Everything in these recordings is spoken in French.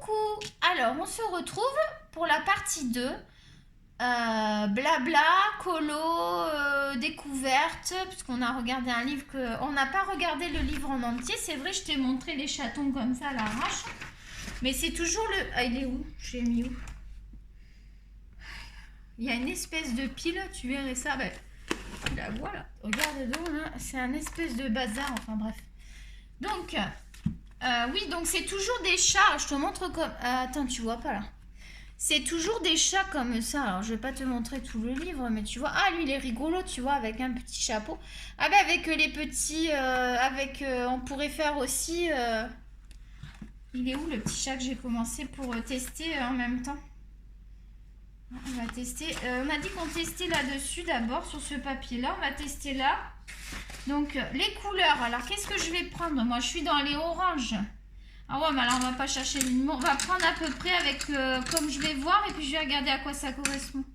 Coucou! Alors, on se retrouve pour la partie 2. Blabla, colo, découverte, puisqu'on a regardé un livre que... On n'a pas regardé le livre en entier. C'est vrai, je t'ai montré les chatons comme ça à l'arrache. Mais c'est toujours le... Ah, il est où? Je l'ai mis où? Il y a une espèce de pile, tu verrais ça. Ben, tu la vois là. Regarde dedans, là. C'est un espèce de bazar, enfin bref. Donc... oui, donc c'est toujours des chats. Je te montre comme... attends, tu vois pas là. C'est toujours des chats comme ça. Alors, je vais pas te montrer tout le livre, mais tu vois... Ah, lui, il est rigolo, tu vois, avec un petit chapeau. Ah ben, avec les petits... on pourrait faire aussi... Il est où, le petit chat que j'ai commencé pour tester en même temps? On va tester... on a dit qu'on testait là-dessus d'abord, sur ce papier-là. On va tester là. Donc, les couleurs. Alors, qu'est-ce que je vais prendre? Moi, je suis dans les oranges. Ah ouais, mais alors, on va pas chercher les numéros. On va prendre à peu près avec... comme je vais voir, et puis je vais regarder à quoi ça correspond.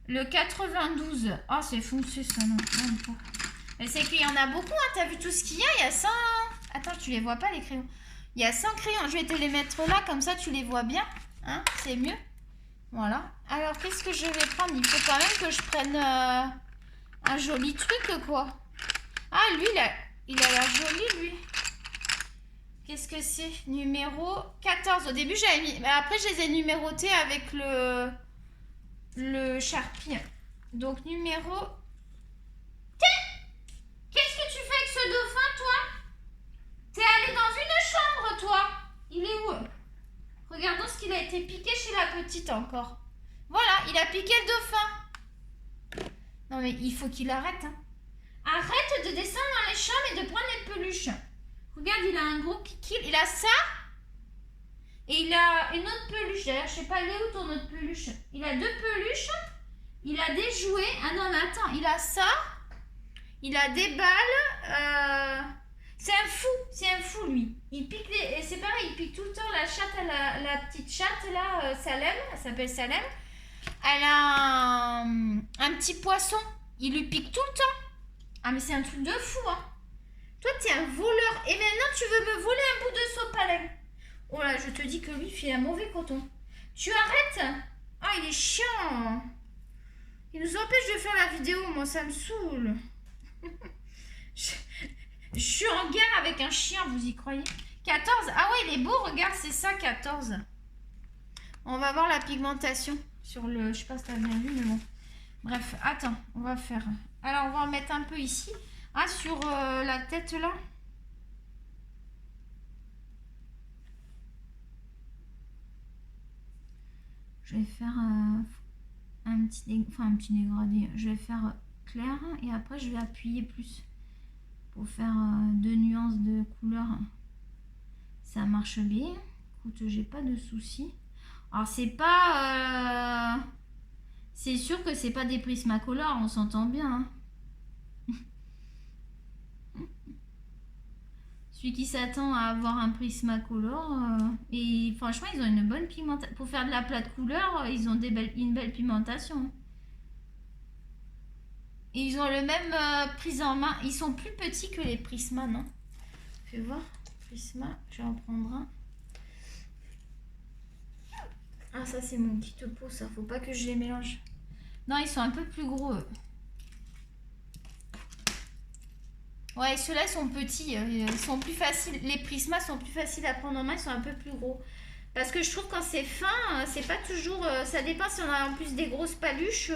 Le 92. Ah, c'est foncé, ça, non? Mais c'est qu'il y en a beaucoup, hein. T'as vu tout ce qu'il y a? Il y a 100... Attends, tu les vois pas, les crayons? Il y a 100 crayons. Je vais te les mettre là, comme ça, tu les vois bien. Hein? C'est mieux. Voilà. Alors, qu'est-ce que je vais prendre? Il faut quand même que je prenne un joli truc, quoi. Ah, lui, il a l'air joli, lui. Qu'est-ce que c'est? Numéro 14. Au début, j'avais mis... Mais après, je les ai numérotés avec le Sharpie. Donc, numéro... Qu'est-ce que tu fais avec ce dauphin, toi? T'es allé dans une chambre, toi. Il est où? Regardons ce qu'il a été piqué chez la petite encore. Voilà, il a piqué le dauphin. Non, mais il faut qu'il arrête, hein. Arrête de descendre dans les chambres et de prendre les peluches. Regarde, il a un gros kiki. Il a ça. Et il a une autre peluche. D'ailleurs, je sais pas, elle est où ton autre peluche? Il a deux peluches. Il a des jouets. Ah non, mais attends, il a ça. Il a des balles. C'est un fou, lui. Il pique les... Et c'est pareil, il pique tout le temps la chatte, la petite chatte, là, Salem. Elle s'appelle Salem. Elle a un petit poisson. Il lui pique tout le temps. Ah, mais c'est un truc de fou, hein. Toi, t'es un voleur. Et maintenant, tu veux me voler un bout de sopalin. Oh là, je te dis que lui, il fait un mauvais coton. Tu arrêtes? Ah, il est chiant. Il nous empêche de faire la vidéo. Moi, ça me saoule. je suis en guerre avec un chien, vous y croyez? 14. Ah ouais, il est beau. Regarde, c'est ça, 14. On va voir la pigmentation sur le... Je sais pas si t'as bien vu, mais bon. Bref, attends, on va faire... Alors, on va en mettre un peu ici. Ah, sur la tête, là. Je vais faire un petit dégradé. Je vais faire clair et après, je vais appuyer plus pour faire 2 nuances de couleur. Ça marche bien. Écoute, j'ai pas de soucis. Alors, c'est pas... c'est sûr que c'est pas des Prismacolor, on s'entend bien, hein. Celui qui s'attend à avoir un Prismacolor, et franchement, ils ont une bonne pigmentation. Pour faire de la plate couleur, ils ont une belle pigmentation. Et ils ont le même prise en main. Ils sont plus petits que les Prisma, non? Fais voir. Prisma, je vais en prendre un. Ah, ça, c'est mon petit topo, ça. Faut pas que je les mélange. Non, ils sont un peu plus gros, eux. Ouais, ceux-là sont petits, ils sont plus faciles. Les Prisma sont plus faciles à prendre en main, ils sont un peu plus gros. Parce que je trouve quand c'est fin, c'est pas toujours... ça dépend si on a en plus des grosses paluches.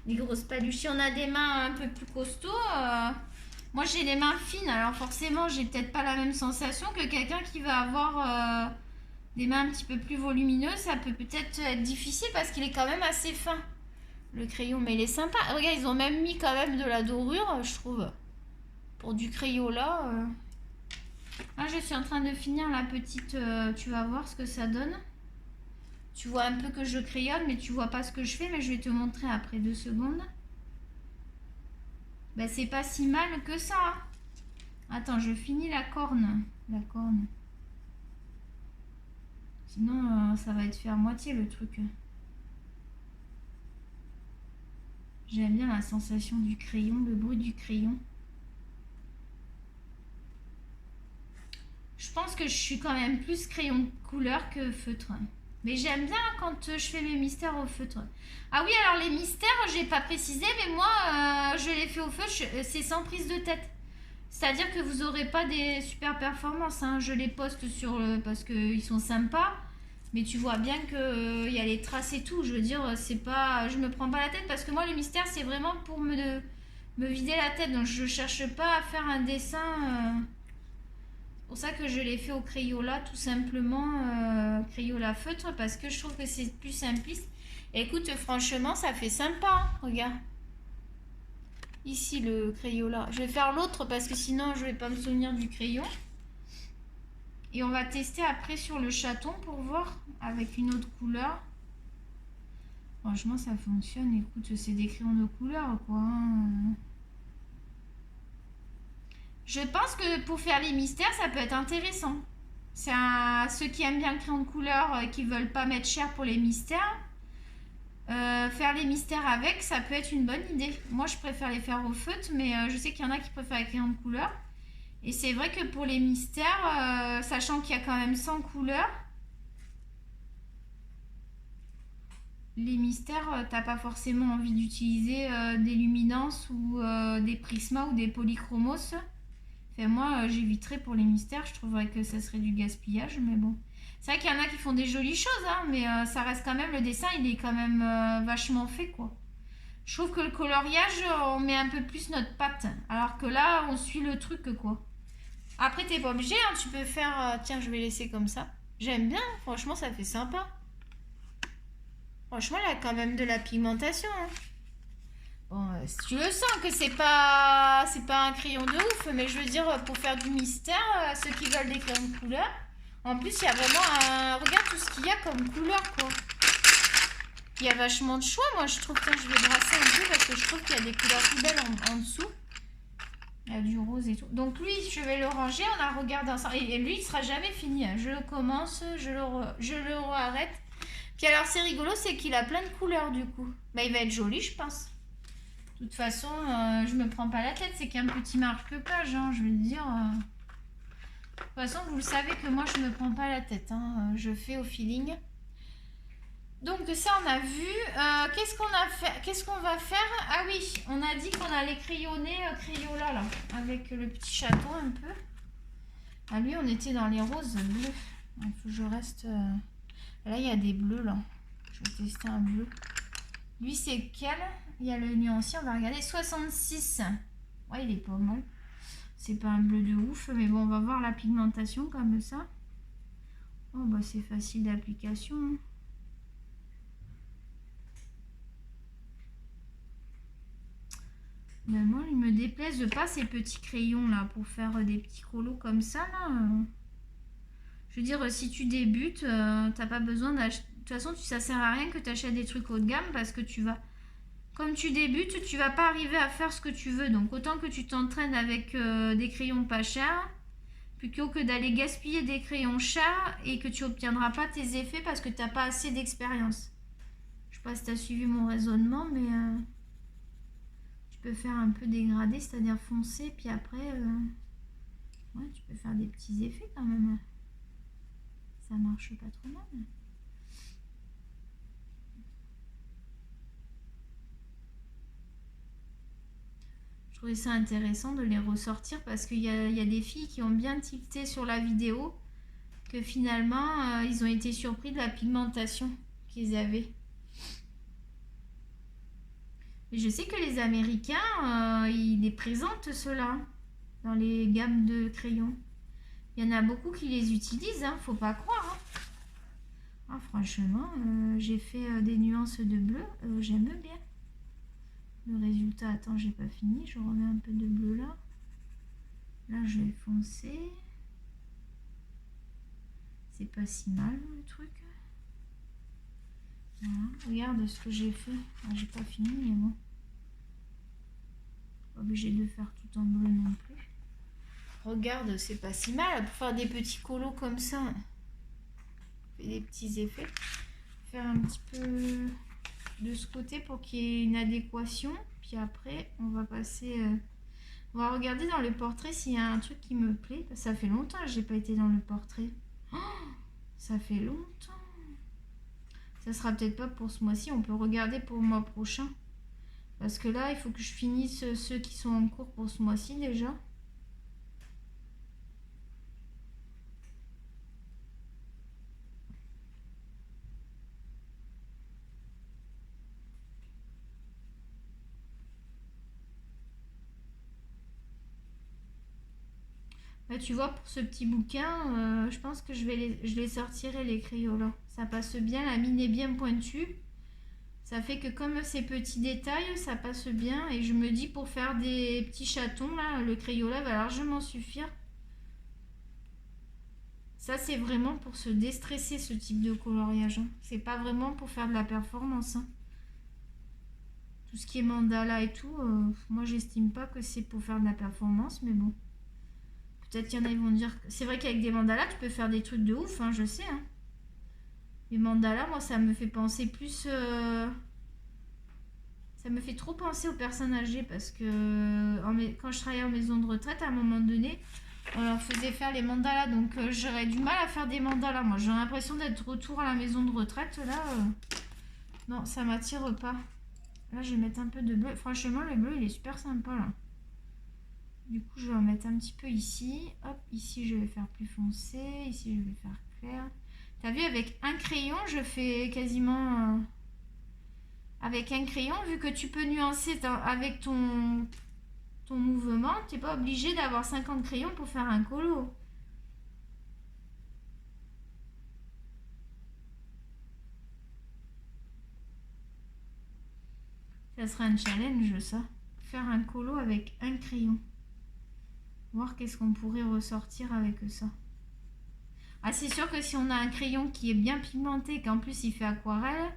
Des grosses paluches. Si on a des mains un peu plus costauds... moi, j'ai les mains fines, alors forcément, j'ai peut-être pas la même sensation que quelqu'un qui va avoir des mains un petit peu plus volumineuses. Ça peut peut-être être difficile parce qu'il est quand même assez fin. Le crayon, mais il est sympa. Regarde, ils ont même mis quand même de la dorure, je trouve. Pour du crayon là. Là, je suis en train de finir la petite... tu vas voir ce que ça donne. Tu vois un peu que je crayonne, mais tu vois pas ce que je fais. Mais je vais te montrer après 2 secondes. Ben, c'est pas si mal que ça. Attends, je finis la corne. La corne. Sinon, ça va être fait à moitié le truc. J'aime bien la sensation du crayon, le bruit du crayon. Je pense que je suis quand même plus crayon de couleur que feutre. Mais j'aime bien quand je fais mes mystères au feutre. Ah oui, alors les mystères, j'ai pas précisé, mais moi, je les fais au feutre, c'est sans prise de tête. C'est-à-dire que vous n'aurez pas des super performances. Hein. Je les poste sur parce qu'ils sont sympas. Mais tu vois bien qu'il y a les traces et tout. Je veux dire, c'est pas, je me prends pas la tête parce que moi, les mystères, c'est vraiment pour me vider la tête. Donc, je cherche pas à faire un dessin. C'est pour ça que je l'ai fait au Crayola, tout simplement. Crayola feutre parce que je trouve que c'est plus simpliste. Et écoute, franchement, ça fait sympa. Hein. Regarde. Ici, le Crayola. Je vais faire l'autre parce que sinon, je vais pas me souvenir du crayon. Et on va tester après sur le chaton pour voir avec une autre couleur. Franchement, ça fonctionne. Écoute, c'est des crayons de couleur, quoi. Hein. Je pense que pour faire les mystères, ça peut être intéressant. C'est ceux qui aiment bien le crayon de couleur et qui veulent pas mettre cher pour les mystères. Faire les mystères avec, ça peut être une bonne idée. Moi, je préfère les faire au feutre, mais je sais qu'il y en a qui préfèrent les crayons de couleur. Et c'est vrai que pour les mystères, sachant qu'il y a quand même 100 couleurs, les mystères, t'as pas forcément envie d'utiliser des luminances ou des prismas ou des polychromos. Enfin, moi, j'éviterais pour les mystères, je trouverais que ça serait du gaspillage, mais bon. C'est vrai qu'il y en a qui font des jolies choses, hein, mais ça reste quand même, le dessin, il est quand même vachement fait, quoi. Je trouve que le coloriage, on met un peu plus notre patte, alors que là, on suit le truc, quoi. Après, t'es pas obligé, hein, tu peux faire... tiens, je vais laisser comme ça. J'aime bien, franchement, ça fait sympa. Franchement, il y a quand même de la pigmentation. Hein. Bon, si tu le sens que c'est pas un crayon de ouf, mais je veux dire, pour faire du mystère, ceux qui veulent des crayons de couleur, en plus, il y a vraiment un... Regarde tout ce qu'il y a comme couleur, quoi. Il y a vachement de choix, moi, je trouve. Tiens, je vais brasser un peu parce que je trouve qu'il y a des couleurs plus belles en dessous. Il y a du rose et tout. Donc lui, je vais le ranger, on a regardé ensemble. Et lui, il sera jamais fini. Je le commence, je le arrête. Puis alors, c'est rigolo, c'est qu'il a plein de couleurs, du coup. Bah, il va être joli, je pense. De toute façon, je me prends pas la tête. C'est qu'un petit marque-page, hein, je veux dire... De toute façon, vous le savez que moi, je me prends pas la tête. Hein. Je fais au feeling. Donc ça, on a vu. Qu'est-ce qu'on va faire? Ah oui, on a dit qu'on allait crayonner Crayola, là, avec le petit chaton un peu. Ah, lui, on était dans les roses bleus. Il faut que je reste... Là, il y a des bleus, là. Je vais tester un bleu. Lui, c'est quel? Il y a le nuancier, on va regarder. 66. Ouais, il est pas mal. C'est pas un bleu de ouf, mais bon, on va voir la pigmentation comme ça. Oh, bah, c'est facile d'application. Hein. Mais moi, il me déplaise pas ces petits crayons là pour faire des petits colos comme ça là. Je veux dire, si tu débutes, t'as pas besoin d'acheter. De toute façon, ça sert à rien que tu achètes des trucs haut de gamme parce que comme tu débutes, tu vas pas arriver à faire ce que tu veux. Donc autant que tu t'entraînes avec des crayons pas chers plutôt que d'aller gaspiller des crayons chers et que tu obtiendras pas tes effets parce que t'as pas assez d'expérience. Je sais pas si tu as suivi mon raisonnement, mais tu peux faire un peu dégradé, c'est-à-dire foncé, puis après, ouais, tu peux faire des petits effets quand même. Ça marche pas trop mal. Je trouvais ça intéressant de les ressortir parce qu'il y a des filles qui ont bien tilté sur la vidéo que finalement, ils ont été surpris de la pigmentation qu'ils avaient. Et je sais que les Américains, ils les présentent ceux-là dans les gammes de crayons. Il y en a beaucoup qui les utilisent, hein, faut pas croire. Hein. Ah, franchement, j'ai fait des nuances de bleu, j'aime bien. Le résultat, attends, j'ai pas fini, je remets un peu de bleu là. Là, je vais foncer. C'est pas si mal le truc. Voilà, regarde ce que j'ai fait. Ah, j'ai pas fini, mais bon. Pas obligé de faire tout en bleu non plus. Regarde, c'est pas si mal pour faire des petits colos comme ça. Fait des petits effets. Faire un petit peu de ce côté pour qu'il y ait une adéquation. Puis après, on va passer On va regarder dans le portrait s'il y a un truc qui me plaît. Ça fait longtemps que j'ai pas été dans le portrait. Oh, ça fait longtemps. Ça sera peut-être pas pour ce mois-ci. On peut regarder pour le mois prochain. Parce que là, il faut que je finisse ceux qui sont en cours pour ce mois-ci déjà. Bah, tu vois, pour ce petit bouquin, je pense que je les sortirai, les Crayolas. Ça passe bien, la mine est bien pointue. Ça fait que comme ces petits détails, ça passe bien. Et je me dis, pour faire des petits chatons, là, le Crayola va largement suffire. Ça, c'est vraiment pour se déstresser, ce type de coloriage. Hein. C'est pas vraiment pour faire de la performance. Hein. Tout ce qui est mandala et tout, moi, j'estime pas que c'est pour faire de la performance, mais bon. Peut-être qu'il y en a qui vont dire... C'est vrai qu'avec des mandalas, tu peux faire des trucs de ouf, hein, je sais. Hein. Les mandalas, moi, ça me fait penser plus... Ça me fait trop penser aux personnes âgées parce que quand je travaillais en maison de retraite, à un moment donné, on leur faisait faire les mandalas. Donc, j'aurais du mal à faire des mandalas. Moi, j'ai l'impression d'être retour à la maison de retraite. Là, non, ça m'attire pas. Là, je vais mettre un peu de bleu. Franchement, le bleu, il est super sympa, là. Du coup, je vais en mettre un petit peu ici. Hop, ici, je vais faire plus foncé. Ici, je vais faire clair. T'as vu, avec un crayon, je fais quasiment... Avec un crayon, vu que tu peux nuancer avec ton mouvement, tu n'es pas obligé d'avoir 50 crayons pour faire un colo. Ça sera un challenge, ça. Faire un colo avec un crayon. Voir qu'est-ce qu'on pourrait ressortir avec ça. Ah, c'est sûr que si on a un crayon qui est bien pigmenté, qu'en plus il fait aquarelle,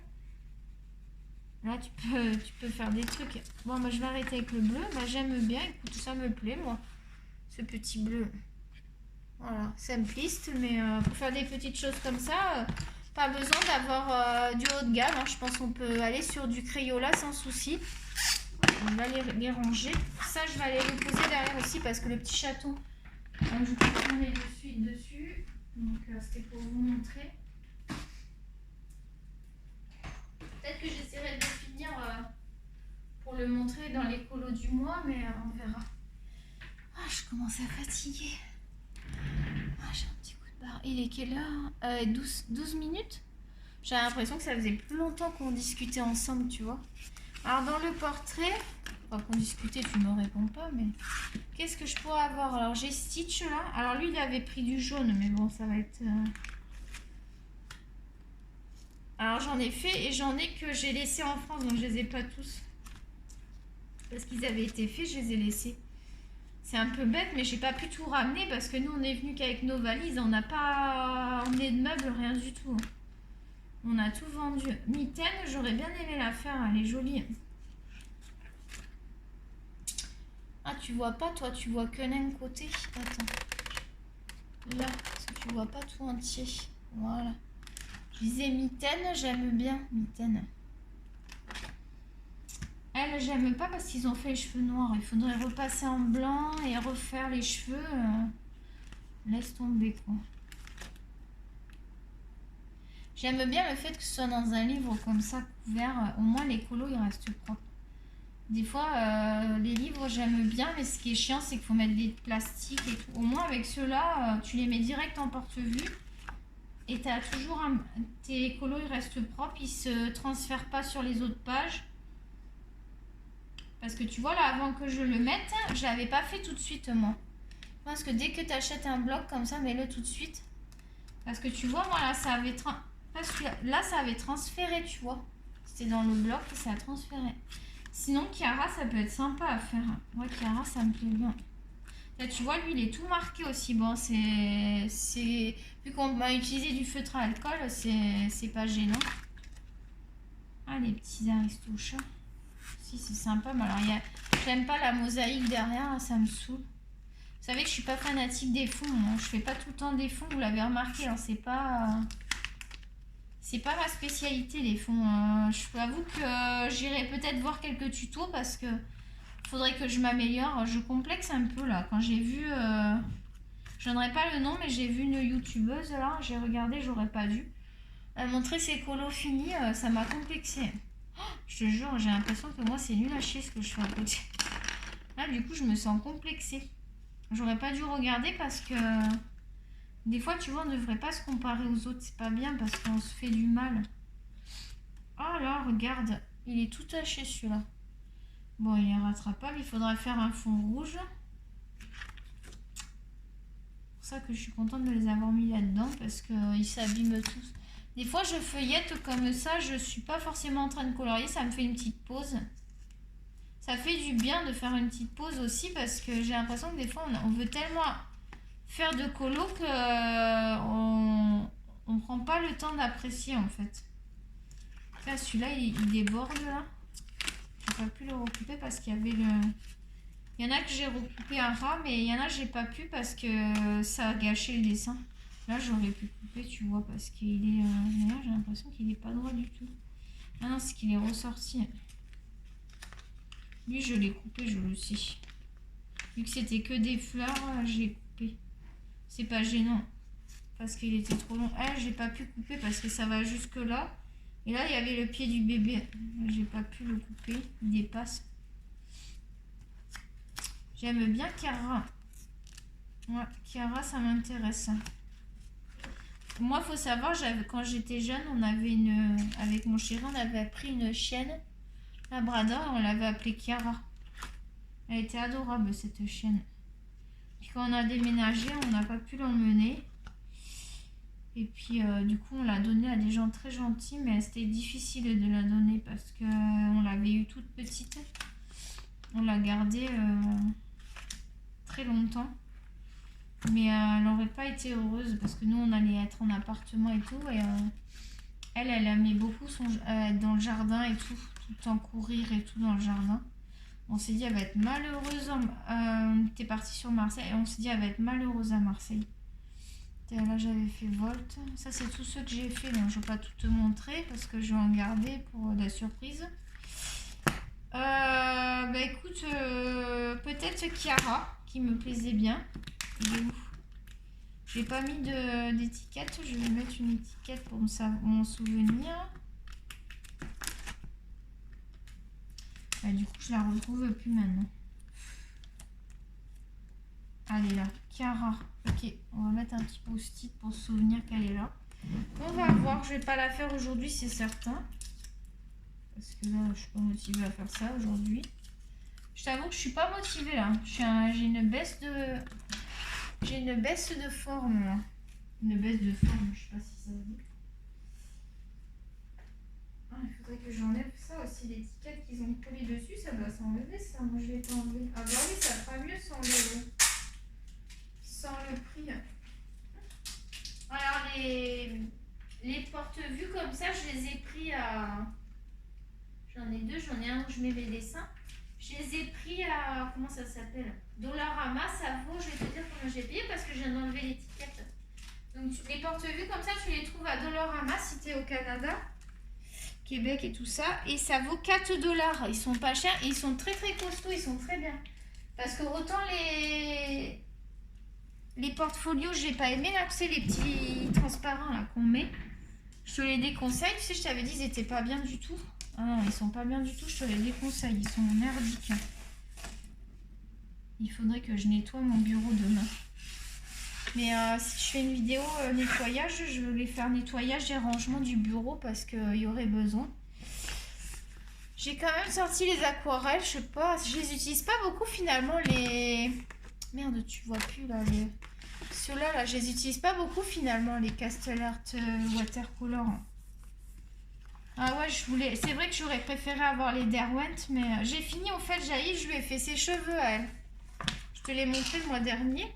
là tu peux faire des trucs. Bon, moi je vais arrêter avec le bleu. Bah, j'aime bien, écoute, ça me plaît, moi, ce petit bleu. Voilà, simpliste, mais pour faire des petites choses comme ça, pas besoin d'avoir du haut de gamme. Hein. Je pense qu'on peut aller sur du Crayola sans souci. On va les ranger. Ça, je vais aller le poser derrière aussi parce que le petit chaton, je peux tourner dessus. Donc, c'était pour vous montrer. Peut-être que j'essaierai de le finir pour le montrer dans les colos du mois, mais on verra. Ah, je commence à fatiguer. Ah, j'ai un petit coup de barre. Il est quelle heure 12 minutes. J'ai l'impression que ça faisait plus longtemps qu'on discutait ensemble, tu vois. Alors, dans le portrait, enfin, qu'on discutait, tu me réponds pas, mais qu'est-ce que je pourrais avoir? Alors, j'ai Stitch là. Alors, lui, il avait pris du jaune, mais bon, ça va être... Alors, j'en ai fait et j'en ai que j'ai laissé en France, donc je les ai pas tous. Parce qu'ils avaient été faits, je les ai laissés. C'est un peu bête, mais j'ai pas pu tout ramener parce que nous, on est venu qu'avec nos valises. On n'a pas emmené de meubles, rien du tout. On a tout vendu. Mitaine, j'aurais bien aimé la faire, elle est jolie. Ah, tu vois pas, toi, tu vois que l'un côté. Attends. Là, parce que tu vois pas tout entier. Voilà. Je disais Mitaine, j'aime bien Mitaine. Elle, j'aime pas parce qu'ils ont fait les cheveux noirs. Il faudrait repasser en blanc et refaire les cheveux. Laisse tomber, quoi. J'aime bien le fait que ce soit dans un livre comme ça, couvert. Au moins, les colos, ils restent propres. Des fois, les livres, j'aime bien, mais ce qui est chiant, c'est qu'il faut mettre des plastiques et tout. Au moins, avec ceux-là, tu les mets direct en porte-vue. Et tu as toujours tes colos, ils restent propres. Ils se transfèrent pas sur les autres pages. Parce que tu vois, là, avant que je le mette, je l'avais pas fait tout de suite, moi. Parce que dès que tu achètes un bloc comme ça, mets-le tout de suite. Parce que tu vois, moi, là, ça avait, ça avait transféré, tu vois. C'était dans le bloc et ça a transféré. Sinon, Chiara, ça peut être sympa à faire. Moi, Chiara, ça me plaît bien. Là, tu vois, lui, il est tout marqué aussi. Bon, c'est... Vu qu'on m'a utilisé du feutre à alcool, c'est pas gênant. Ah, les petits aristochats. Si, c'est sympa, mais alors j'aime pas la mosaïque derrière, là, ça me saoule. Vous savez que je suis pas fanatique des fonds, hein. Je fais pas tout le temps des fonds, vous l'avez remarqué, hein. C'est pas ma spécialité, les fonds. Je t'avoue que j'irai peut-être voir quelques tutos parce que Faudrait que je m'améliore. Je complexe un peu là. Quand j'ai vu... je donnerai pas le nom, mais j'ai vu une youtubeuse là. J'ai regardé, j'aurais pas dû. Elle montrait ses colos finis. Ça m'a complexé. Oh, je te jure, j'ai l'impression que moi c'est nul à chier ce que je fais à côté. Là du coup je me sens complexée. J'aurais pas dû regarder parce que... Des fois tu vois on ne devrait pas se comparer aux autres. C'est pas bien parce qu'on se fait du mal. Oh là regarde. Il est tout taché celui-là. Bon, il est rattrapable. Il faudra faire un fond rouge. C'est pour ça que je suis contente de les avoir mis là-dedans parce qu'ils s'abîment tous. Des fois, je feuillette comme ça. Je ne suis pas forcément en train de colorier. Ça me fait une petite pause. Ça fait du bien de faire une petite pause aussi parce que j'ai l'impression que des fois, on veut tellement faire de colo qu'on ne prend pas le temps d'apprécier en fait. Là, celui-là, il déborde là. J'ai pas pu le recouper parce qu'il y avait le... Il y en a que j'ai recoupé à ras, mais il y en a que j'ai pas pu parce que ça a gâché le dessin. Là, j'aurais pu couper, tu vois, parce qu'il est... D'ailleurs, j'ai l'impression qu'il est pas droit du tout. Ah non, c'est qu'il est ressorti. Lui, je l'ai coupé, je le sais. Vu que c'était que des fleurs, j'ai coupé. C'est pas gênant. Parce qu'il était trop long. Ah, j'ai pas pu couper parce que ça va jusque là. Et là, il y avait le pied du bébé. J'ai pas pu le couper. Il dépasse. J'aime bien Chiara. Ouais, Chiara, ça m'intéresse. Moi, faut savoir, quand j'étais jeune, on avait une... Avec mon chéri, on avait pris une chienne labrador et on l'avait appelée Chiara. Elle était adorable, cette chienne. Puis quand on a déménagé, on n'a pas pu l'emmener. Et puis, du coup, on l'a donnée à des gens très gentils, mais c'était difficile de la donner parce qu'on l'avait eue toute petite. On l'a gardée très longtemps. Mais elle n'aurait pas été heureuse parce que nous, on allait être en appartement et tout. Et elle aimait beaucoup être dans le jardin et tout le temps courir et tout dans le jardin. On s'est dit, elle va être malheureuse. On était parti sur Marseille et on s'est dit, elle va être malheureuse à Marseille. Là, j'avais fait Volt. Ça, c'est tout ce que j'ai fait. Donc, je ne vais pas tout te montrer parce que je vais en garder pour la surprise. Bah écoute, peut-être Chiara qui me plaisait bien. Il est où? J'ai pas mis d'étiquette. Je vais mettre une étiquette pour mon souvenir. Bah, du coup, je la retrouve plus maintenant. Elle est là. Chiara. Ok, on va mettre un petit post-it pour se souvenir qu'elle est là. On va voir. Je vais pas la faire aujourd'hui, c'est certain. Parce que là, je suis pas motivée à faire ça aujourd'hui. Je t'avoue que je suis pas motivée là. J'ai une baisse de... J'ai une baisse de forme là. Une baisse de forme, je sais pas si ça se dit. Ah, il faudrait que j'enlève ça aussi. L'étiquette qu'ils ont collée dessus, ça doit s'enlever ça. Moi je vais t'enlever. Ah bah oui, ça fera mieux sans le prix. Alors les porte-vues comme ça, je les ai pris à... J'en ai deux, j'en ai un où je mets mes dessins. Je les ai pris à... Comment ça s'appelle? Dollarama, ça vaut, je vais te dire combien j'ai payé parce que je viens d'enlever l'étiquette. Donc les porte-vues comme ça, tu les trouves à Dollarama si tu es au Canada, Québec et tout ça. Et ça vaut 4 $. Ils sont pas chers et ils sont très très costauds, ils sont très bien. Parce que autant les portfolios, j'ai pas aimé là, tu sais, les petits transparents là qu'on met. Je te les déconseille, tu sais, je t'avais dit, ils étaient pas bien du tout. Ah non, ils sont pas bien du tout, je te les déconseille, ils sont merdiques. Il faudrait que je nettoie mon bureau demain. Mais si je fais une vidéo nettoyage, je vais faire nettoyage et rangement du bureau parce qu'il y aurait besoin. J'ai quand même sorti les aquarelles, je sais pas, je les utilise pas beaucoup finalement les... Merde, tu vois plus là, ceux-là, là, je les utilise pas beaucoup finalement, les Castle Art Watercolor. Ah ouais, c'est vrai que j'aurais préféré avoir les Derwent, mais j'ai fini en fait, Jaïd, je lui ai fait ses cheveux à elle. Je te l'ai montré le mois dernier.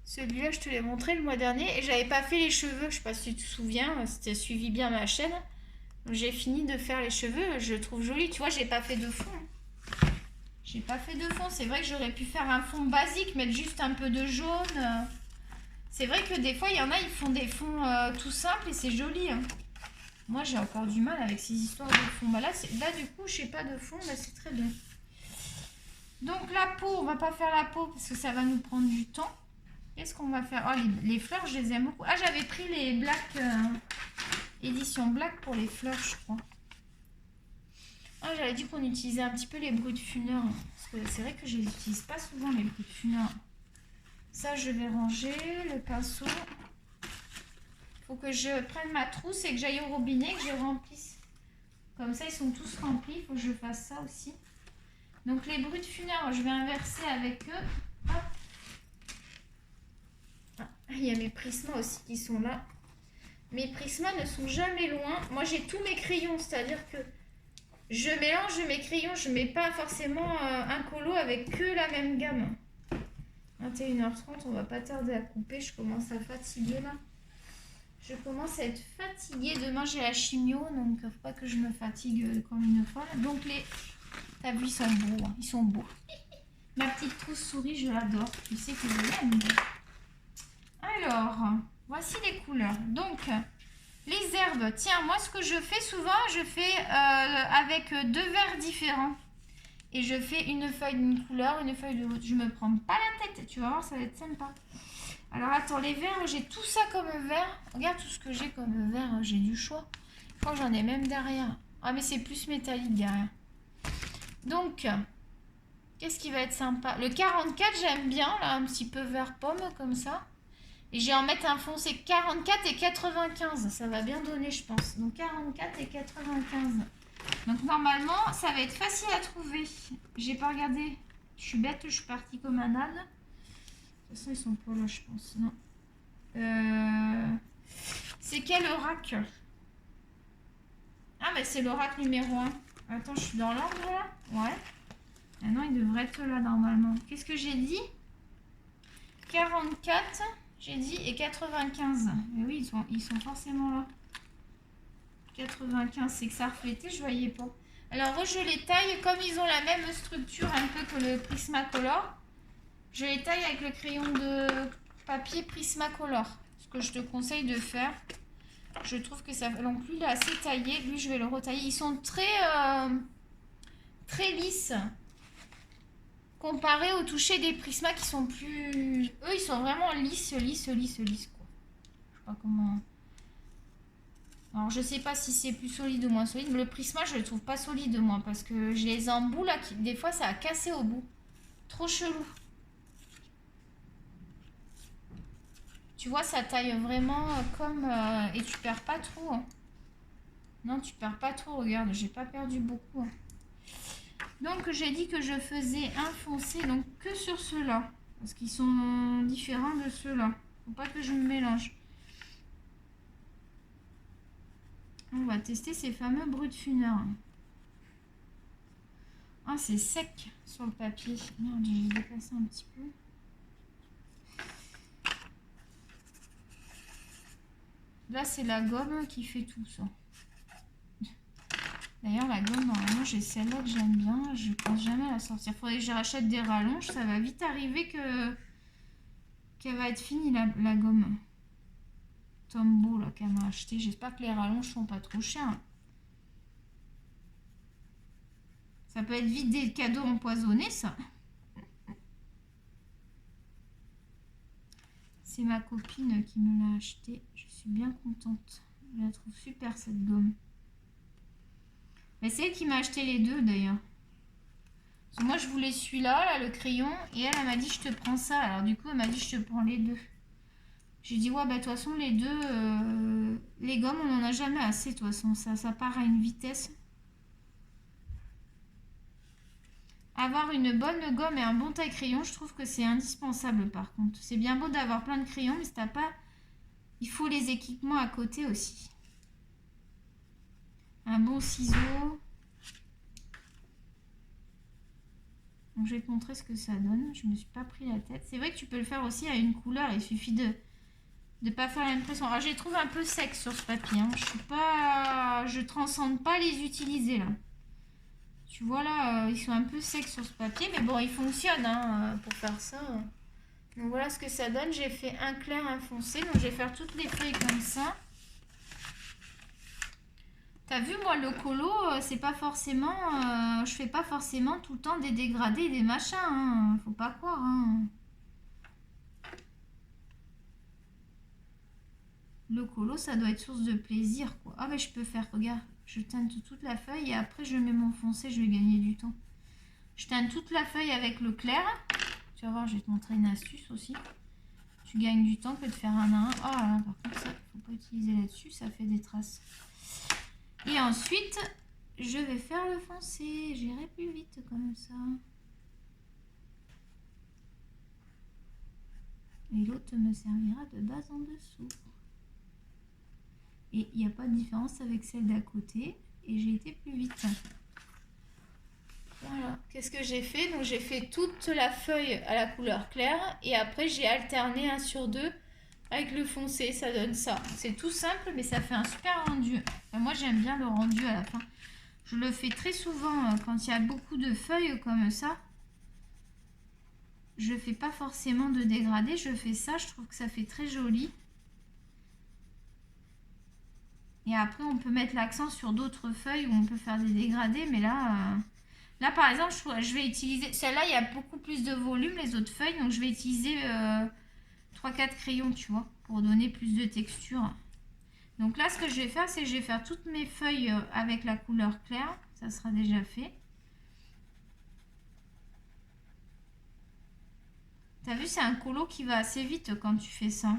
Celui-là, je te l'ai montré le mois dernier et j'avais pas fait les cheveux, je sais pas si tu te souviens, si tu as suivi bien ma chaîne. J'ai fini de faire les cheveux, je trouve joli, tu vois, j'ai pas fait de fond. J'ai pas fait de fond, c'est vrai que j'aurais pu faire un fond basique, mettre juste un peu de jaune. C'est vrai que des fois, il y en a, ils font des fonds tout simples et c'est joli. Hein. Moi, j'ai encore du mal avec ces histoires de fond. Bah là, du coup, je sais pas de fond, là, c'est très bien. Donc, la peau, on va pas faire la peau parce que ça va nous prendre du temps. Qu'est-ce qu'on va faire? Oh, les fleurs, je les aime beaucoup. Ah, j'avais pris les Black, édition Black pour les fleurs, je crois. Ah, j'avais dit qu'on utilisait un petit peu les brutes funeurs. Parce que c'est vrai que je les utilise pas souvent, les brutes funeurs. Ça, je vais ranger le pinceau. Faut que je prenne ma trousse et que j'aille au robinet, que je remplisse. Comme ça, ils sont tous remplis. Il faut que je fasse ça aussi. Donc, les brutes funeurs, je vais inverser avec eux. Hop. Ah, il y a mes prismas aussi qui sont là. Mes prismas ne sont jamais loin. Moi, j'ai tous mes crayons, c'est-à-dire que je mélange mes crayons. Je ne mets pas forcément un colo avec que la même gamme. 21h30, on va pas tarder à couper. Je commence à fatiguer là. Je commence à être fatiguée. Demain, j'ai la chimio, donc il ne faut pas que je me fatigue comme une folle. Donc, t'as vu, ils sont beaux. Hein. Ils sont beaux. Ma petite trousse souris, je l'adore. Tu sais que je l'aime. Alors, voici les couleurs. Donc, les herbes. Tiens, moi, ce que je fais souvent, je fais avec 2 verres différents. Et je fais une feuille d'une couleur, une feuille de l'autre. Je me prends pas la tête, tu vas voir, ça va être sympa. Alors, attends, les verres, j'ai tout ça comme verre. Regarde tout ce que j'ai comme verre, j'ai du choix. Je crois que j'en ai même derrière. Ah, mais c'est plus métallique derrière. Donc, qu'est-ce qui va être sympa? Le 44, j'aime bien, là, un petit peu vert pomme, comme ça. Et je vais en mettre un foncé 44 et 95. Ça va bien donner, je pense. Donc, 44 et 95. Donc, normalement, ça va être facile à trouver. J'ai pas regardé. Je suis bête, je suis partie comme un âne. De toute façon, ils sont pas là, je pense. Non. C'est quel oracle? Ah, mais c'est l'oracle numéro 1. Attends, je suis dans l'ordre, là? Ouais. Ah non, il devrait être là, normalement. Qu'est-ce que j'ai dit? 44, j'ai dit, et 95. Mais oui, ils sont forcément là. 95, c'est que ça reflétait, je voyais pas. Alors, je les taille comme ils ont la même structure un peu que le Prismacolor. Je les taille avec le crayon de papier Prismacolor. Ce que je te conseille de faire. Je trouve que ça... Donc, lui, il est assez taillé. Lui, je vais le retailler. Ils sont très lisses. Comparé au toucher des Prismas qui sont plus... Eux, ils sont vraiment lisses, quoi. Je sais pas comment... Alors, je sais pas si c'est plus solide ou moins solide. Mais le Prisma, je le trouve pas solide, moi. Parce que j'ai les embouts, là, qui... des fois, ça a cassé au bout. Trop chelou. Tu vois, ça taille vraiment comme... et tu perds pas trop. Hein. Non, tu perds pas trop. Regarde, j'ai pas perdu beaucoup. Hein. Donc, j'ai dit que je faisais un foncé, donc que sur ceux-là. Parce qu'ils sont différents de ceux-là. Faut pas que je me mélange. On va tester ces fameux brutes funeurs. Ah, c'est sec sur le papier. Merde, j'ai déplacé un petit peu. Là, c'est la gomme qui fait tout ça. D'ailleurs, la gomme, normalement, j'ai celle-là que j'aime bien. Je pense jamais à la sortir. Faudrait que je rachète des rallonges. Ça va vite arriver qu'elle va être finie, la gomme. Tombow, là, qu'elle m'a acheté. J'espère que les rallonges sont pas trop chers. Ça peut être vite des cadeaux empoisonnés, ça. C'est ma copine qui me l'a acheté. Je suis bien contente. Je la trouve super, cette gomme. Mais c'est elle qui m'a acheté les deux, d'ailleurs. Moi, je voulais celui-là, là, le crayon. Et elle m'a dit, je te prends ça. Alors, du coup, elle m'a dit, je te prends les deux. J'ai dit, ouais, bah, de toute façon, les deux... les gommes, on n'en a jamais assez, de toute façon. Ça part à une vitesse. Avoir une bonne gomme et un bon taille-crayon, je trouve que c'est indispensable, par contre. C'est bien beau d'avoir plein de crayons, mais si t'as pas... Il faut les équipements à côté aussi. Un bon ciseau. Donc, je vais te montrer ce que ça donne. Je me suis pas pris la tête. C'est vrai que tu peux le faire aussi à une couleur. Il suffit de pas faire l'impression. Alors, je les trouve un peu secs sur ce papier. Hein. Je transcende pas les utiliser là. Tu vois là, ils sont un peu secs sur ce papier. Mais bon, ils fonctionnent hein, pour faire ça. Donc, voilà ce que ça donne. J'ai fait un clair, un foncé. Donc, je vais faire toutes les feuilles comme ça. T'as vu, moi, le colo, c'est pas forcément... je fais pas forcément tout le temps des dégradés et des machins, hein. Faut pas croire, hein. Le colo, ça doit être source de plaisir, quoi. Ah, mais je peux faire, regarde, je teinte toute la feuille et après je mets mon foncé, je vais gagner du temps. Je teinte toute la feuille avec le clair. Tu vas voir, je vais te montrer une astuce aussi. Tu gagnes du temps que de faire un à un. Oh là, par contre, ça, faut pas utiliser là-dessus, ça fait des traces. Et ensuite, je vais faire le foncé. J'irai plus vite comme ça. Et l'autre me servira de base en dessous. Et il n'y a pas de différence avec celle d'à côté. Et j'ai été plus vite. Voilà. Qu'est-ce que j'ai fait? Donc j'ai fait toute la feuille à la couleur claire. Et après j'ai alterné 1 sur 2 avec le foncé. Ça donne ça. C'est tout simple mais ça fait un super rendu. Enfin, moi j'aime bien le rendu à la fin. Je le fais très souvent quand il y a beaucoup de feuilles comme ça. Je fais pas forcément de dégradé. Je fais ça. Je trouve que ça fait très joli. Et après, on peut mettre l'accent sur d'autres feuilles où on peut faire des dégradés. Mais là, là par exemple, je vais utiliser... Celle-là, il y a beaucoup plus de volume, les autres feuilles. Donc, je vais utiliser 3-4 crayons, tu vois, pour donner plus de texture. Donc là, ce que je vais faire, c'est que je vais faire toutes mes feuilles avec la couleur claire. Ça sera déjà fait. T'as vu, c'est un colo qui va assez vite quand tu fais ça.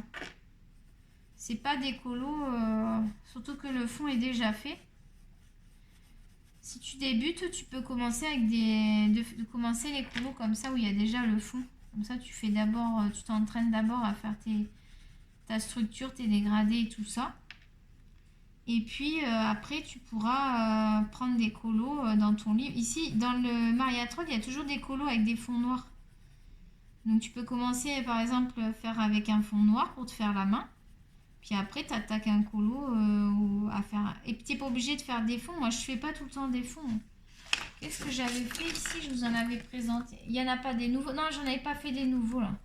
C'est pas des colos, surtout que le fond est déjà fait. Si tu débutes, tu peux commencer avec de commencer les colos comme ça où il y a déjà le fond. Comme ça, tu fais d'abord, tu t'entraînes d'abord à faire ta structure, tes dégradés et tout ça. Et puis après, tu pourras prendre des colos dans ton livre. Ici, dans le Mariatrol, il y a toujours des colos avec des fonds noirs. Donc tu peux commencer par exemple faire avec un fond noir pour te faire la main. Puis après, tu attaques un colo à faire. Et puis tu n'es pas obligé de faire des fonds. Moi, je fais pas tout le temps des fonds. Qu'est-ce que j'avais fait ici? Je vous en avais présenté. Il n'y en a pas des nouveaux. Non, j'en avais pas fait des nouveaux là.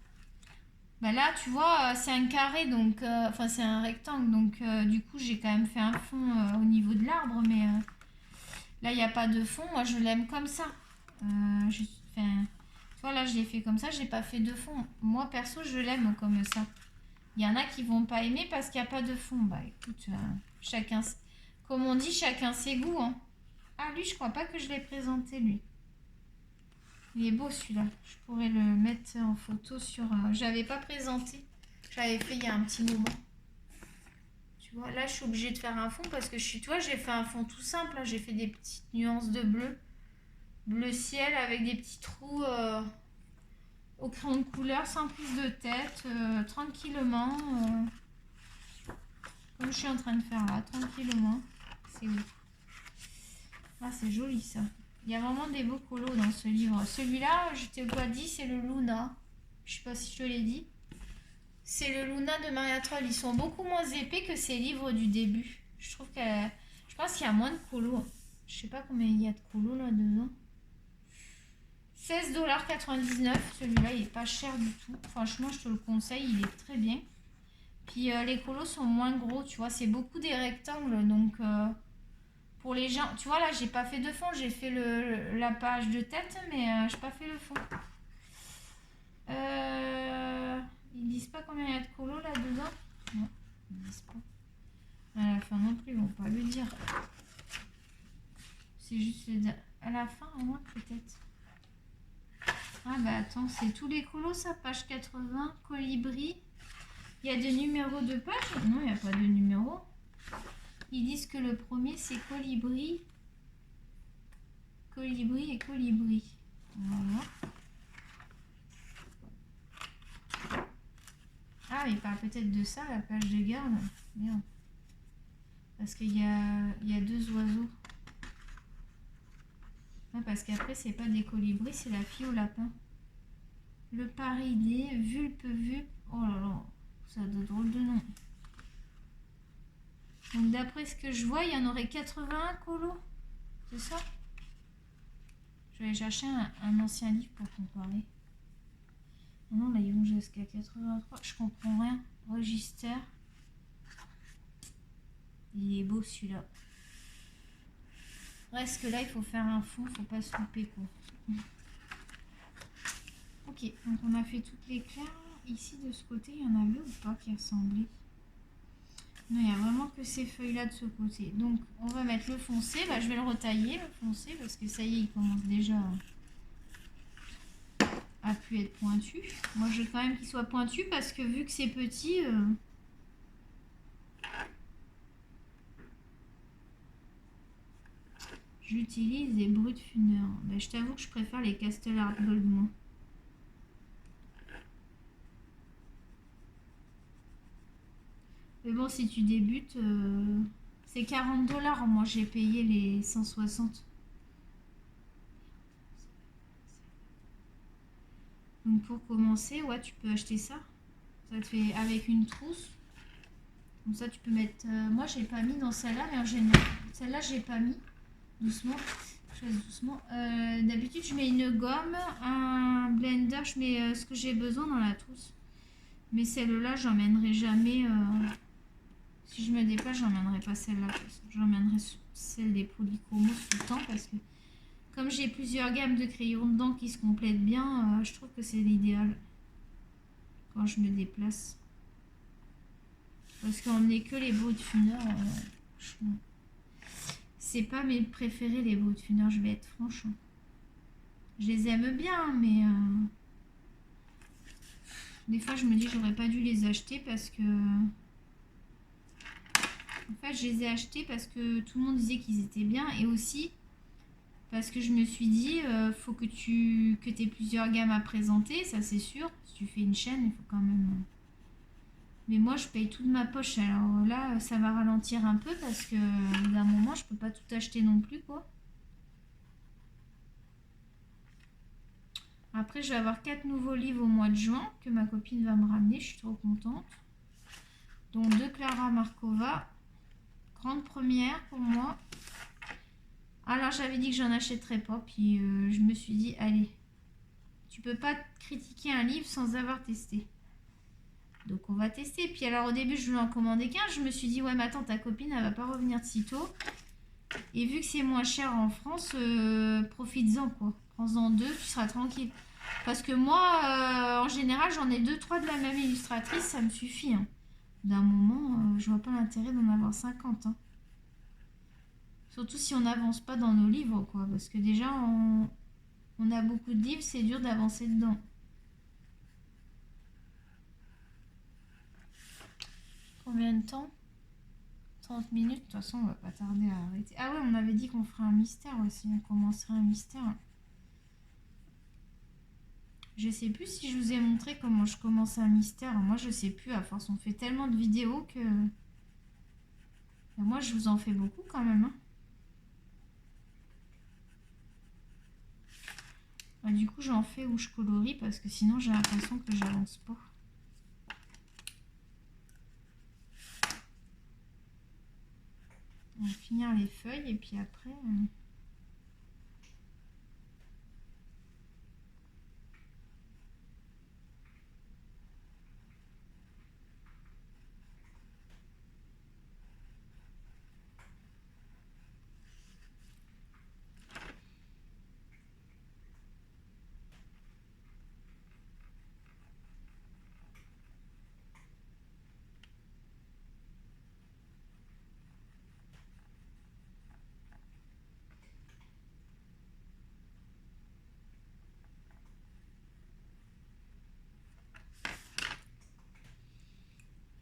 Ben là, tu vois, c'est un carré, donc. Enfin, c'est un rectangle. Donc, du coup, j'ai quand même fait un fond au niveau de l'arbre. Mais là, il n'y a pas de fond. Moi, je l'aime comme ça. Enfin, tu vois, là, je l'ai fait comme ça. Je n'ai pas fait de fond. Moi, perso, je l'aime comme ça. Il y en a qui vont pas aimer parce qu'il n'y a pas de fond. Bah écoute, chacun, comme on dit, chacun ses goûts. Hein. Ah lui, je crois pas que je l'ai présenté lui. Il est beau celui-là. Je pourrais le mettre en photo sur... j'avais pas présenté. J'avais fait il y a un petit moment. Tu vois, là je suis obligée de faire un fond parce que toi, j'ai fait un fond tout simple. Là, j'ai fait des petites nuances de bleu. Bleu ciel avec des petits trous... au crayon de couleur, sans prise de tête, tranquillement, comme je suis en train de faire là, tranquillement. C'est où? Ah, c'est joli ça. Il y a vraiment des beaux colos dans ce livre. Celui-là, je t'ai pas dit, c'est le Luna. Je sais pas si je te l'ai dit. C'est le Luna de Mariatrol. Ils sont beaucoup moins épais que ces livres du début. Je trouve que... Je pense qu'il y a moins de colos. Je sais pas combien il y a de colos là-dedans. 16,99 $. Celui-là, il est pas cher du tout. Franchement, je te le conseille. Il est très bien. Puis les colos sont moins gros. Tu vois, c'est beaucoup des rectangles. Donc, pour les gens... Tu vois, là, j'ai pas fait de fond. J'ai fait la page de tête, mais j'ai pas fait le fond. Ils disent pas combien il y a de colos là-dedans? Non, ils disent pas. À la fin non plus, ils vont pas le dire. C'est juste à la fin, au moins, peut-être. Ah bah attends, c'est tous les colos ça, page 80, colibri. Il y a des numéros de page? Non, il n'y a pas de numéro. Ils disent que le premier c'est colibri. Colibri et colibri. Voilà. Ah, il parle peut-être de ça, la page de garde. Merde. Parce qu'il y a deux oiseaux. Non, parce qu'après, c'est pas des colibris, c'est la fille au lapin. Le paridé, vulpe. Oh là là, ça a de drôles de noms. Donc, d'après ce que je vois, il y en aurait 81 colos. C'est ça? Je vais aller chercher un ancien livre pour comparer. Non, là, ils vont jusqu'à 83. Je comprends rien. Register. Il est beau celui-là. Reste que là, il faut faire un fond, faut pas se louper quoi. Ok, donc on a fait toutes les clairs. Ici, de ce côté, il y en avait ou pas qui ressemblaient? Non, il n'y a vraiment que ces feuilles-là de ce côté. Donc, on va mettre le foncé. Bah, je vais le retailler, le foncé, parce que ça y est, il commence déjà à plus être pointu. Moi, je veux quand même qu'il soit pointu parce que vu que c'est petit... j'utilise les Brutfunner. Bah, je t'avoue que je préfère les Castle Art Gold, moi. Mais bon, si tu débutes, c'est 40 $. Moi, j'ai payé les 160. Donc, pour commencer, ouais, tu peux acheter ça. Ça te fait avec une trousse. Comme ça, tu peux mettre... moi, j'ai pas mis dans celle-là, mais en général, celle-là, j'ai pas mis. Doucement. Je laisse doucement. D'habitude, je mets une gomme, un blender. Je mets ce que j'ai besoin dans la trousse. Mais celle-là, j'emmènerai jamais... si je me déplace, j'emmènerai pas celle-là. J'emmènerai celle des Polychromos tout le temps parce que comme j'ai plusieurs gammes de crayons dedans qui se complètent bien, je trouve que c'est l'idéal quand je me déplace. Parce qu'emmener que les Brutfunner, c'est pas mes préférés les Brutfunner, je vais être franche. Je les aime bien, mais des fois je me dis j'aurais pas dû les acheter parce que... En fait, je les ai achetés parce que tout le monde disait qu'ils étaient bien et aussi parce que je me suis dit, faut que tu aies plusieurs gammes à présenter, ça c'est sûr. Si tu fais une chaîne, il faut quand même... Mais moi, je paye tout de ma poche. Alors là, ça va ralentir un peu parce que d'un moment, je peux pas tout acheter non plus, quoi. Après, je vais avoir 4 nouveaux livres au mois de juin que ma copine va me ramener. Je suis trop contente. Donc, 2 Clara Markova. Grande première pour moi. Alors, j'avais dit que j'en achèterais pas. Puis, je me suis dit, allez, tu peux pas critiquer un livre sans avoir testé. Donc, on va tester. Puis, alors, au début, je voulais en commander qu'un. Je me suis dit, ouais, mais attends, ta copine, elle va pas revenir de sitôt. Et vu que c'est moins cher en France, profites-en, quoi. Prends-en 2, tu seras tranquille. Parce que moi, en général, j'en ai 2-3 de la même illustratrice, ça me suffit. Hein. D'un moment, je vois pas l'intérêt d'en avoir 50. Hein. Surtout si on n'avance pas dans nos livres, quoi. Parce que déjà, on a beaucoup de livres, c'est dur d'avancer dedans. Combien de temps? 30 minutes, de toute façon, on va pas tarder à arrêter. Ah ouais, on avait dit qu'on ferait un mystère aussi, on commencerait un mystère. Je sais plus si je vous ai montré comment je commence un mystère. Moi, je sais plus, à force, on fait tellement de vidéos que... Et moi, je vous en fais beaucoup quand même. Hein. Bah, du coup, j'en fais où je colorie parce que sinon, j'ai l'impression que j'avance pas. On va finir les feuilles et puis après...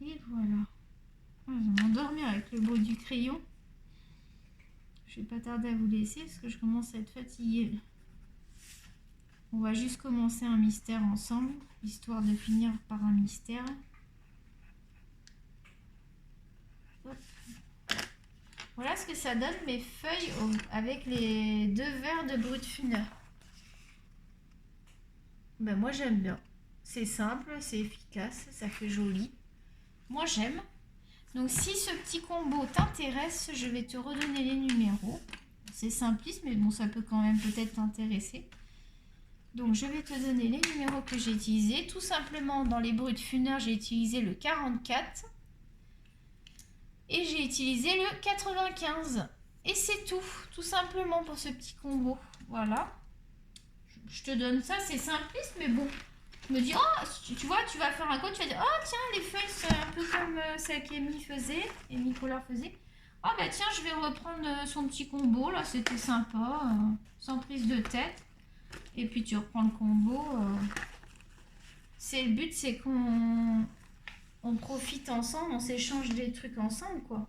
Et voilà. Je vais m'endormir avec le bout du crayon. Je vais pas tarder à vous laisser parce que je commence à être fatiguée. On va juste commencer un mystère ensemble, histoire de finir par un mystère. Hop. Voilà ce que ça donne mes feuilles avec les 2 verres de Brutfunner. Ben moi j'aime bien. C'est simple, c'est efficace, ça fait joli. Moi j'aime. Donc si ce petit combo t'intéresse, je vais te redonner les numéros. C'est simpliste, mais bon, ça peut quand même peut-être t'intéresser. Donc je vais te donner les numéros que j'ai utilisés. Tout simplement, dans les Brutfunner, j'ai utilisé le 44. Et j'ai utilisé le 95. Et c'est tout simplement pour ce petit combo. Voilà. Je te donne ça, c'est simpliste, mais bon. Je me dis, oh, tu vois, tu vas faire un code, tu vas dire, oh tiens, les feuilles, c'est un peu comme celle qu'Amy faisait, Amy Color faisait. Oh bah tiens, je vais reprendre son petit combo, là, c'était sympa, sans prise de tête. Et puis tu reprends le combo. Le but, c'est qu'on profite ensemble, on s'échange des trucs ensemble, quoi.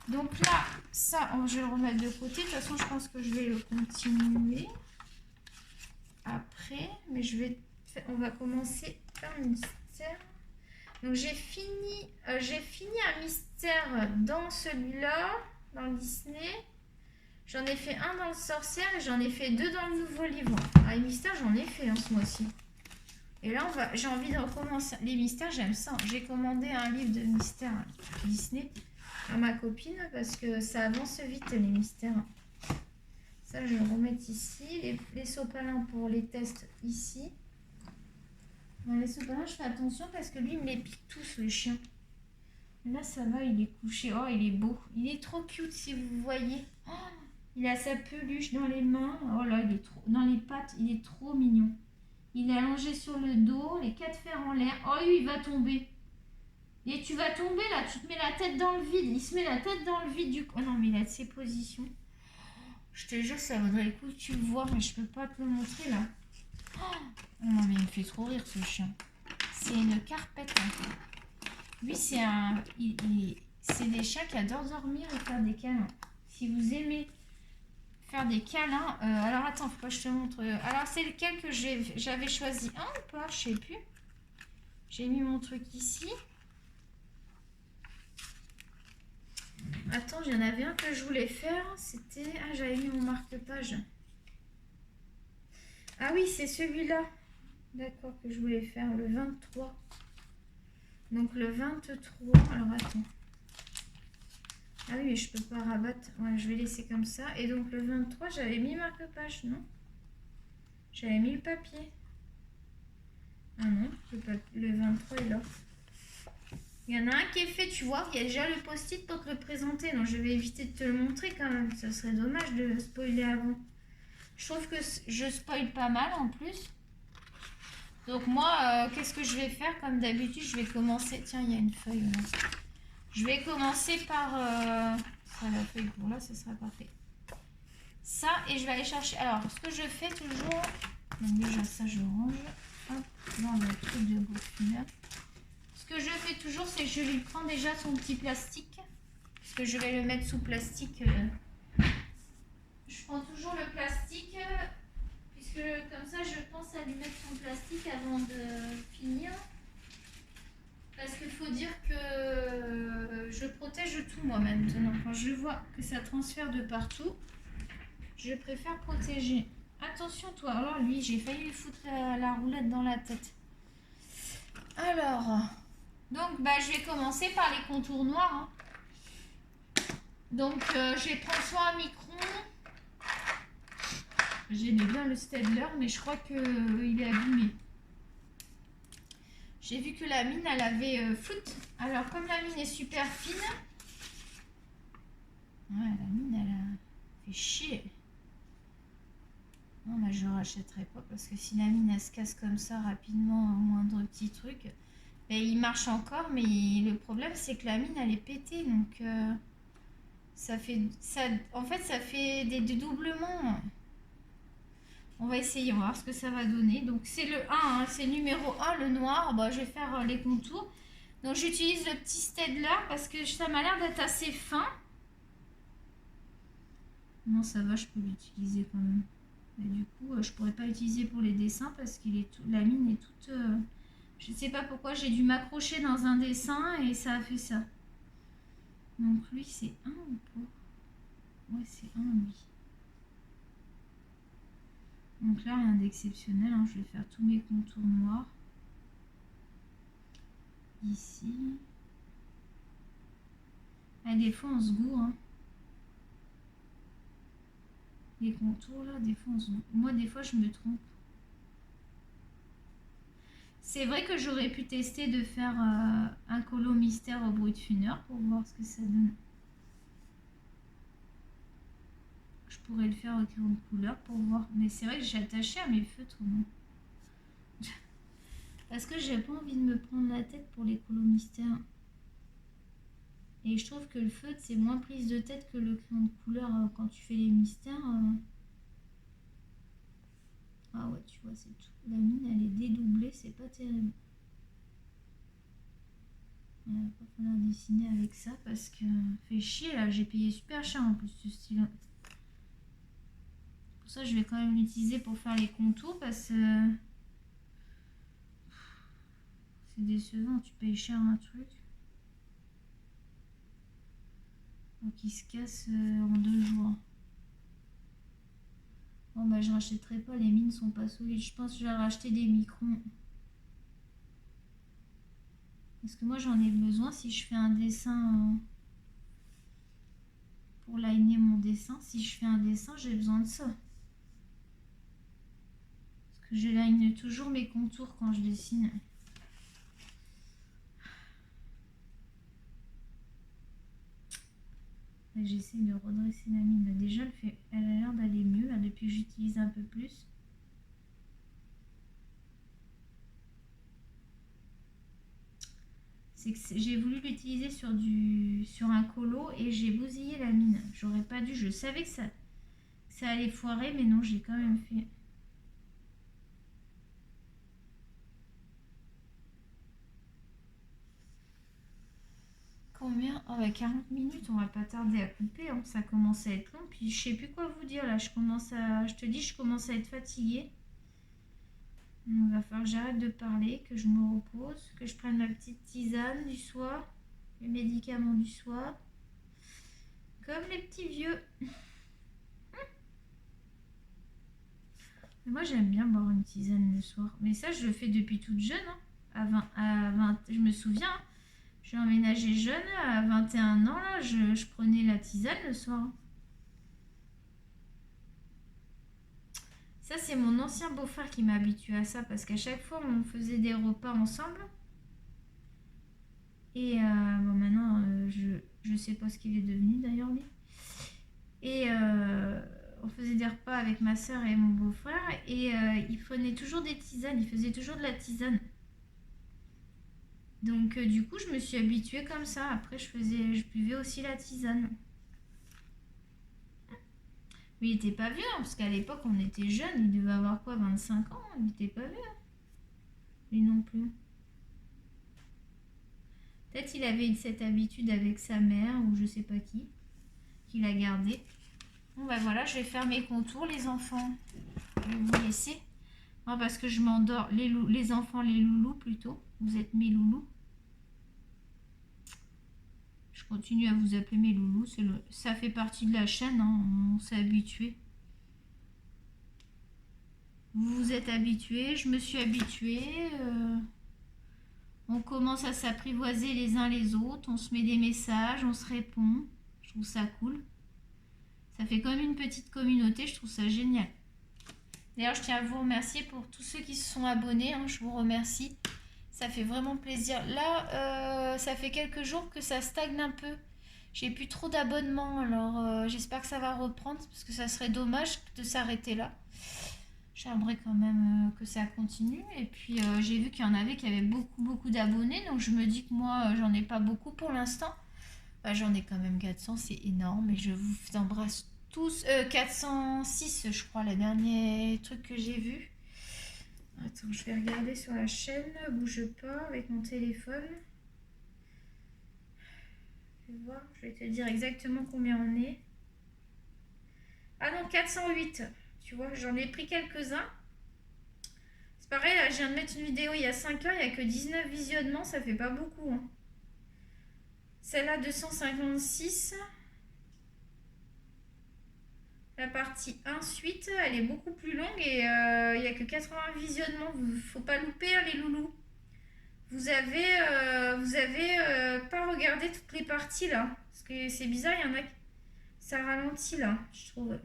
Donc là, ça, je vais le remettre de côté. De toute façon, je pense que je vais le continuer après. Mais on va commencer par un mystère. Donc j'ai fini un mystère dans celui-là, dans le Disney. J'en ai fait un dans le Sorcière et j'en ai fait 2 dans le nouveau livre. Ah, les mystères, j'en ai fait ce mois-ci. Et là, j'ai envie de recommencer. Les mystères, j'aime ça. J'ai commandé un livre de mystères Disney à ma copine parce que ça avance vite, les mystères. Ça, je vais le remettre ici. Les sopalins pour les tests ici. Dans les sopalins, je fais attention parce que lui, il me les pique tous, le chien. Là, ça va, il est couché. Oh, il est beau. Il est trop cute, si vous voyez. Oh, il a sa peluche dans les mains. Oh là, il est trop... Dans les pattes, il est trop mignon. Il est allongé sur le dos, les 4 fers en l'air. Oh, lui, il va tomber. Et tu vas tomber là, tu te mets la tête dans le vide. Il se met la tête dans le vide du... Oh non, mais il a de ses positions. Je te jure, ça vaudrait le coup que tu le vois, mais je peux pas te le montrer là. Oh non, mais il me fait trop rire ce chien. C'est une carpette. Hein. Lui, c'est un... C'est des chats qui adorent dormir et faire des câlins. Si vous aimez faire des câlins... alors attends, faut pas que je te montre. Alors c'est lequel que j'avais choisi? Un ou pas? Je sais plus. J'ai mis mon truc ici. Attends, il y en avait un que je voulais faire. C'était... Ah, j'avais mis mon marque-page. Ah oui, c'est celui-là. D'accord, que je voulais faire. Le 23. Donc le 23. Alors attends. Ah oui, mais je peux pas rabattre. Ouais, je vais laisser comme ça. Et donc le 23, j'avais mis marque-page, non? J'avais mis le papier. Ah non, le 23 est là. Il y en a un qui est fait, tu vois. Il y a déjà le post-it pour te le présenter. Donc je vais éviter de te le montrer quand même. Ça serait dommage de spoiler avant. Je trouve que je spoil pas mal en plus. Donc moi, qu'est-ce que je vais faire? Comme d'habitude, je vais commencer... Tiens, il y a une feuille là. Je vais commencer par... Ça, la feuille pour là, ce sera parfait. Ça, et je vais aller chercher... Alors, ce que je fais toujours... Donc déjà, ça, je range. Hop, dans le truc de Bourguignon. Ce que je fais toujours, c'est que je lui prends déjà son petit plastique. Parce que je vais le mettre sous plastique. Je prends toujours le plastique. Puisque comme ça, je pense à lui mettre son plastique avant de finir. Parce qu'il faut dire que je protège tout moi maintenant. Quand je vois que ça transfère de partout, je préfère protéger. Attention toi, alors lui, j'ai failli lui foutre la roulette dans la tête. Alors, donc bah, je vais commencer par les contours noirs. Hein. Donc je vais prendre soit un micron. J'aimais bien le Staedtler, mais je crois qu'il est abîmé. J'ai vu que la mine, elle avait floute. Alors, comme la mine est super fine... Ouais, la mine, elle a fait chier. Non, bah, je ne rachèterai pas parce que si la mine, elle se casse comme ça rapidement, au moindre petit truc, ben, il marche encore, mais le problème, c'est que la mine, elle est pétée. Donc, ça fait... en fait, ça fait des dédoublements. On va essayer, on va voir ce que ça va donner. Donc c'est le 1, hein, c'est numéro 1, le noir. Bah, je vais faire les contours. Donc j'utilise le petit Staedtler parce que ça m'a l'air d'être assez fin. Non, ça va, je peux l'utiliser quand même. Et du coup, je pourrais pas l'utiliser pour les dessins parce que la mine est toute... je ne sais pas pourquoi, j'ai dû m'accrocher dans un dessin et ça a fait ça. Donc lui, c'est 1 ou pas? Ouais, c'est 1 lui. Donc là, rien d'exceptionnel, hein. Je vais faire tous mes contours noirs. Ici. Ah, des fois, on se gourre. Hein. Les contours, là, des fois, on se gourre. Moi, des fois, je me trompe. C'est vrai que j'aurais pu tester de faire un colo mystère au Brutfunner pour voir ce que ça donne. pourrais le faire au crayon de couleur pour voir. Mais c'est vrai que j'ai attaché à mes feutres. Bon. Parce que j'ai pas envie de me prendre la tête pour les colos mystères. Et je trouve que le feutre, c'est moins prise de tête que le crayon de couleur quand tu fais les mystères. Ah ouais, tu vois, c'est tout. La mine, elle est dédoublée, c'est pas terrible. Il va pas falloir dessiner avec ça parce que fait chier là, j'ai payé super cher en plus ce stylo. Pour ça, je vais quand même l'utiliser pour faire les contours parce que c'est décevant, tu payes cher un truc. Donc il se casse en 2 jours. Bon bah je rachèterai pas, les mines sont pas solides. Je pense que je vais racheter des microns. Parce que moi j'en ai besoin si je fais un dessin pour liner mon dessin. Si je fais un dessin, j'ai besoin de ça. Parce que je line toujours mes contours quand je dessine. J'essaie de redresser la mine. Là, déjà, elle a l'air d'aller mieux là, depuis que j'utilise un peu plus. C'est que j'ai voulu l'utiliser sur un colo et j'ai bousillé la mine. J'aurais pas dû. Je savais que ça allait foirer, mais non, j'ai quand même fait. Combien? Oh bah 40 minutes, on va pas tarder à couper, hein. Ça commence à être long. Puis je sais plus quoi vous dire là. Je te dis, je commence à être fatiguée. Il va falloir que j'arrête de parler, que je me repose, que je prenne ma petite tisane du soir, les médicaments du soir, comme les petits vieux. Mais moi j'aime bien boire une tisane le soir. Mais ça je le fais depuis toute jeune. Hein. À 20, je me souviens, hein. J'ai emménagé jeune, à 21 ans, là, je prenais la tisane le soir. Ça, c'est mon ancien beau-frère qui m'a habitué à ça, parce qu'à chaque fois, on faisait des repas ensemble. Et bon, maintenant, je sais pas ce qu'il est devenu d'ailleurs, lui. Et on faisait des repas avec ma soeur et mon beau-frère, et il prenait toujours des tisanes, il faisait toujours de la tisane. Donc du coup, je me suis habituée comme ça. Après, je buvais aussi la tisane. Mais il était pas vieux, hein, parce qu'à l'époque, on était jeunes. Il devait avoir quoi, 25 ans? Il était pas vieux. Hein. Lui non plus. Peut-être il avait cette habitude avec sa mère ou je sais pas qui, qu'il a gardé. Bon bah voilà, je vais faire mes contours, les enfants. Je vais vous laisser. Moi, parce que je m'endors. Les enfants, les loulous plutôt. Vous êtes mes loulous. Je continue à vous appeler mes loulous. Ça fait partie de la chaîne, hein, on s'est habitué. Vous vous êtes habitués, je me suis habituée. On commence à s'apprivoiser les uns les autres. On se met des messages, on se répond. Je trouve ça cool. Ça fait comme une petite communauté, je trouve ça génial. D'ailleurs, je tiens à vous remercier pour tous ceux qui se sont abonnés. Hein, je vous remercie. Ça fait vraiment plaisir. Là, ça fait quelques jours que ça stagne un peu. J'ai plus trop d'abonnements, alors j'espère que ça va reprendre parce que ça serait dommage de s'arrêter là. J'aimerais quand même que ça continue. Et puis j'ai vu qu'il y en avait qui avaient beaucoup d'abonnés, donc je me dis que moi j'en ai pas beaucoup pour l'instant. Bah, j'en ai quand même 400, c'est énorme. Et je vous embrasse tous. 406, je crois, le dernier truc que j'ai vu. Attends, je vais regarder sur la chaîne. Bouge pas avec mon téléphone. Je vais voir, je vais te dire exactement combien on est. Ah non, 408. Tu vois, j'en ai pris quelques-uns. C'est pareil, là, je viens de mettre une vidéo il y a 5 heures, il n'y a que 19 visionnements, ça fait pas beaucoup. Hein. Celle-là, 256. La partie 1 suite, elle est beaucoup plus longue et il n'y a que 80 visionnements. Faut pas louper, hein, les loulous. Vous avez pas regardé toutes les parties là. Parce que c'est bizarre, il y en a qui... Ça ralentit là, je trouve.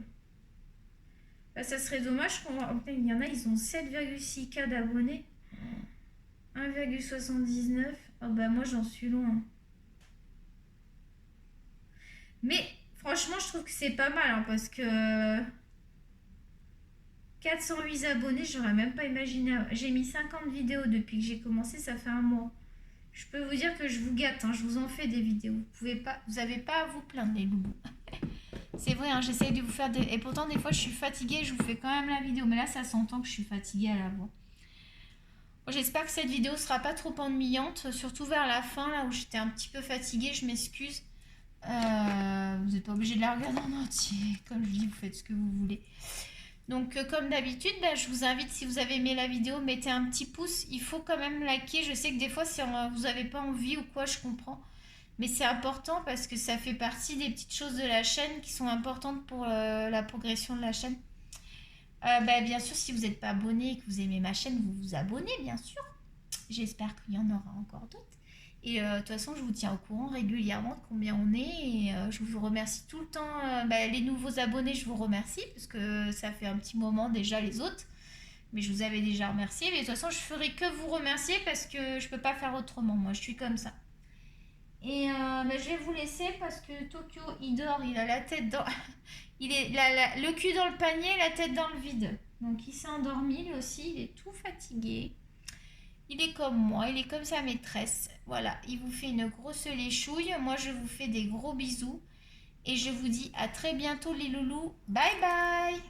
Bah, ça serait dommage qu'on... Oh, il y en a, ils ont 7,6K d'abonnés. 1,79. Oh bah moi j'en suis loin. Mais franchement... franchement, je trouve que c'est pas mal hein, parce que 408 abonnés, j'aurais même pas imaginé. J'ai mis 50 vidéos depuis que j'ai commencé, ça fait un mois. Je peux vous dire que je vous gâte, hein, je vous en fais des vidéos. Vous avez pas à vous plaindre les loulous. C'est vrai, hein, j'essaye de vous faire des... Et pourtant, des fois, je suis fatiguée, je vous fais quand même la vidéo. Mais là, ça s'entend que je suis fatiguée à la voix. Bon, j'espère que cette vidéo sera pas trop ennuyante, surtout vers la fin, là où j'étais un petit peu fatiguée, je m'excuse. Vous n'êtes pas obligé de la regarder en entier. Comme je dis, vous faites ce que vous voulez. Donc, comme d'habitude, je vous invite, si vous avez aimé la vidéo, mettez un petit pouce. Il faut quand même liker. Je sais que des fois, si vous n'avez pas envie ou quoi, je comprends. Mais c'est important parce que ça fait partie des petites choses de la chaîne qui sont importantes pour la progression de la chaîne. Bien sûr, si vous n'êtes pas abonné et que vous aimez ma chaîne, vous vous abonnez, bien sûr. J'espère qu'il y en aura encore d'autres. Et de toute façon, je vous tiens au courant régulièrement de combien on est. Et je vous remercie tout le temps. Les nouveaux abonnés, je vous remercie parce que ça fait un petit moment déjà les autres. Mais je vous avais déjà remercié. Mais de toute façon, je ferai que vous remercier parce que je peux pas faire autrement. Moi, je suis comme ça. Et je vais vous laisser parce que Tokyo, il dort, il a la tête dans... il est le cul dans le panier, la tête dans le vide. Donc il s'est endormi lui aussi, il est tout fatigué. Il est comme moi, il est comme sa maîtresse. Voilà, il vous fait une grosse léchouille. Moi, je vous fais des gros bisous. Et je vous dis à très bientôt les loulous. Bye bye!